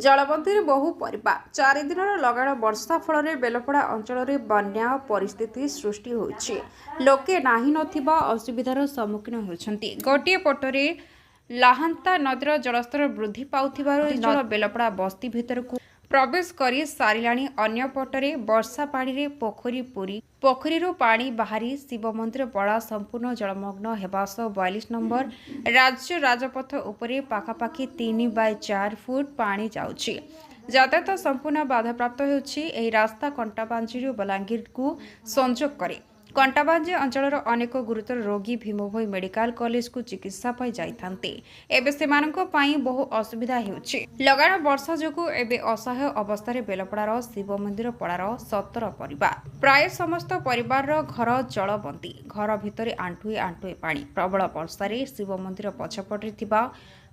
जलबंदी बहु परिवार 4 दिन लगाण वर्षा फल बेलपड़ा अंचल बन्या परिस्थिति सृष्टि होइछि। लोके नाही नथिबा असुविधार सम्मुखीन होउछन्ति। गोटे पटरे लाहांता नदीर जलस्तर वृद्धि पाउथिबारु बेलपड़ा बस्ती भितरकु प्रवेश करी सारिलाणी। अन्य पटरे वर्षा पानी रे पोखरी पूरी पोखरीरू पानी बाहरी शिव मंदिर बड़ा संपूर्ण जलमग्न हेबा सह 42 नंबर राज्य राजपथ उपरे पाखापाखि 3/4 फुट पानी जाउछि। यातायात संपूर्ण बाधाप्राप्त होउछि। एही रास्ता कंटाबांजीरू बलांगीर को संजोग करे। कंटाबांजी अंचलर अनेक गुरुतर रोगी भीमभोई मेडिकल कॉलेज को चिकित्सा पाई जाइथान्ते। एबे सेमाननको पाई बहु असुविधा हेउछि। लगाण वर्षा जोगु एबे असहाय अवस्था बेलपड़ार शिव मंदिर पड़ार 17 परिवार प्राय समस्त परिवार घर जलबंदी। घर भितरे आंठुए आंठुए पानी। प्रबल वर्षारे शिव मंदिर पछपटे थिबा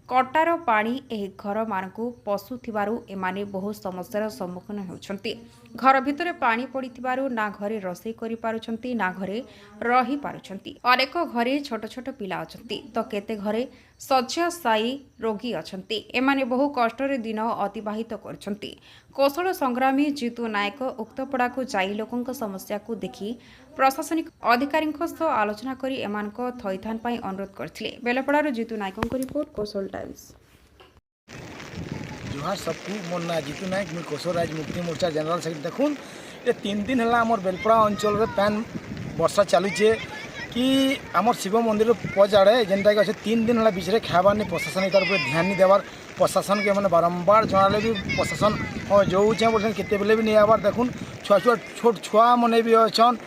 कटार पानी एही घर मानकु पशु थिबारु एमाने बहु समस्यार सम्मुखीन होउछन्ति। घर भितरे पानी पड़िथिबारु ना घरे रोषेई करि पारुछन्ति ना घरे रही पारुछन्ति। अनेक घरे छोट छोट पिला अछन्ति तो केते घरे शय्याशायी रोगी अछन्ति। एमाने बहु कष्टरे दिन अतिबाहित करछन्ति। कौशल संग्रामी जीतू नायक उक्तपड़ा को जाई लोकंक समस्या को देखि प्रशासनिक अधिकारी आलोचना करी एमानक थैथान पाई अनुरोध करथिले। बेलपड़ार जीतू नायकंक रिपोर्ट कौशल टाइम्स। जुहार सबको मोर ना जीतू नायक मुई कौशल राज मुक्ति मोर्चा जनरल सेक्रेटरी। देखुन ये 3 दिन है आमर बेलपड़ा अंचल रे पैन वर्षा चलुचे कि आमर शिव मंदिर पजाड़े जेनटा कि 3 दिन है बीच खाबार नहीं प्रशासन तार ध्यान नहीं देवार। प्रशासन के मैंने बारंबार जनाले भी प्रशासन हाँ जो बोलते केते बेले भी नहीं आबार। देखुन छुआ छुआ छोट छुआ मैंने भी अच्छन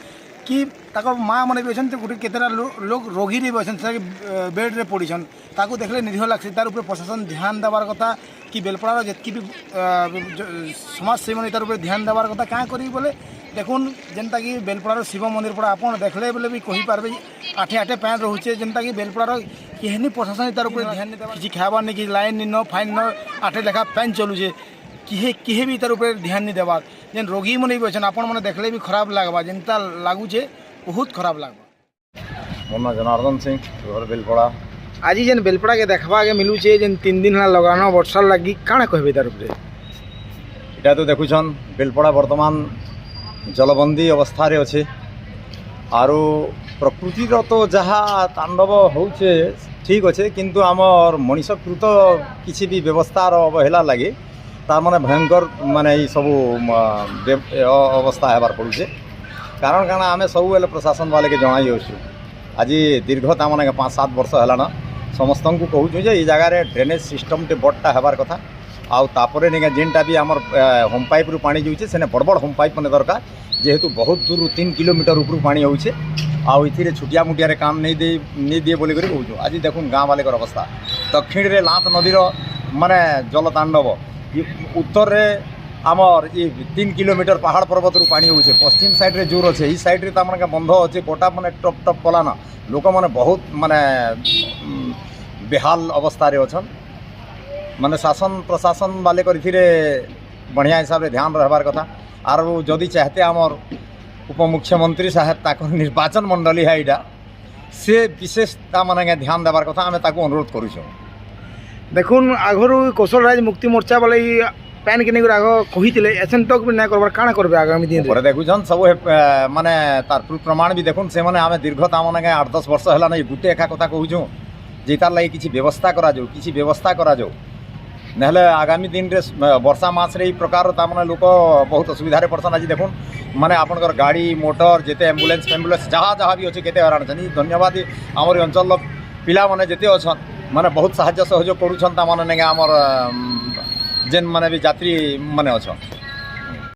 कि माँ मैंने भी अच्छे गोटे केतेटा लोग रोगी भी अच्छे बेड रे पड़ीछन ताकू देखले निरीह लगसी। तार ऊपर प्रशासन ध्यान देवार कथा कि बेलपड़ार जितकी भी समाज सेवी मैंने तार ऊपर ध्यान देवार कथा क्या करी बोले। देखुन जेनता कि बेलपड़ार शिव मंदिर पड़ा आपन देखले बोले भी कही पारबे आठे आठे पैन रोचे जेनता कि बेलपड़ार केहनी प्रशासन तार ऊपर ध्यान नहीं देवा। किसी खाबार नहीं कि लाइन नहीं न फाइन न आठे लेखा पैन चलुचे किहे भी तार ऊपर ध्यान नहीं देवा। जेन रोगी मैंने भी अच्छे आपन मैंने देखले भी खराब लगवा जेनता लगुचे बहुत खराब लगवा। मोर ना जनार्दन सिंह घर बेलपड़ा। आज जेन बेलपड़ा के देखवा के मिलूचे जेन 3 दिन है लगाना वर्षा लगी काଣା कहबे तार ऊपर। इटा तो देखुछन बेलपड़ा वर्तमान जलबंदी अवस्था रे अच्छे आरो प्रकृति तो जहाँ तांडव होचे ठीक अच्छे किंतु आमर मनीषकृत किसी भी व्यवस्थार अवहेला लगे तार माने भयंकर माने ये सब अवस्था हेबार पड़ुचे। कारण काना आमे सब बेले प्रशासन वाले के जनाई आसु आज दीर्घ ताने 5-7 वर्ष है समस्त को कहूँ जे ये जगार ड्रेनेज सिस्टम टे बड़टा हेबार कथा आउ तापर नहीं जेनटा भी आमर होम पाइप रु पानी जाऊे से बड़ बड़ होम पाइप मैंने दरकार जेहेतु बहुत दूर 3 किलोमीटर ऊपर पानी होचे आउ इथिरे छुटिया मुटिया काम नहीं दिए बोली कहूँ। आज देखुन गाँ वाले अवस्था दक्षिण रे लात नदीर माने जल तांडव उत्तर रे आमर ये 3 किलोमीटर पहाड़ पर्वत रु पानी होचे पश्चिम साइड रे जोर अच्छे साइड रे तक बंध अच्छे कोटा मैंने टप टप कलाना लोक मैंने बहुत माने बेहाल अवस्था रे अछन। माने शासन प्रशासन वाले बढ़िया हिसाब से ध्यान रहबार कथा। आर जदि चाहते आमर उपमुख्यमंत्री साहेब ताको निर्वाचन मंडली है इटा से विशेषता माने ध्यान देवार कथा आमे ताको अनुरोध करूँ। देखुन आगरू कौशल राज मुक्ति मोर्चा वाले पैन के नहीं आग कही एसेन तक भी ना करबार काଣା करबे आगामी दिन रे। देखुन सब माने तार प्रमाण भी देखुन से माने आमे दीर्घ ताने 8-10 वर्ष है ना गुटे एका कथा कहूँ जे तार लगी किसी व्यवस्था करा जाऊ किसी व्यवस्था करा जाऊ नहले आगामी दिन रे वर्षा मास रे प्रकार ताने लोक बहुत असुविधा रे पड़सन। आज देखुन माने आपनकर गाड़ी मोटर जेते एम्बुलेंस जहाँ जहाँ भी अच्छे केते हरान छन धन्यवाद आमर अंचल पिला माने जेते अछन माने बहुत साहाय्य सहयोग करूछन ता माने आमर जेन माने भी यात्री माने अछन।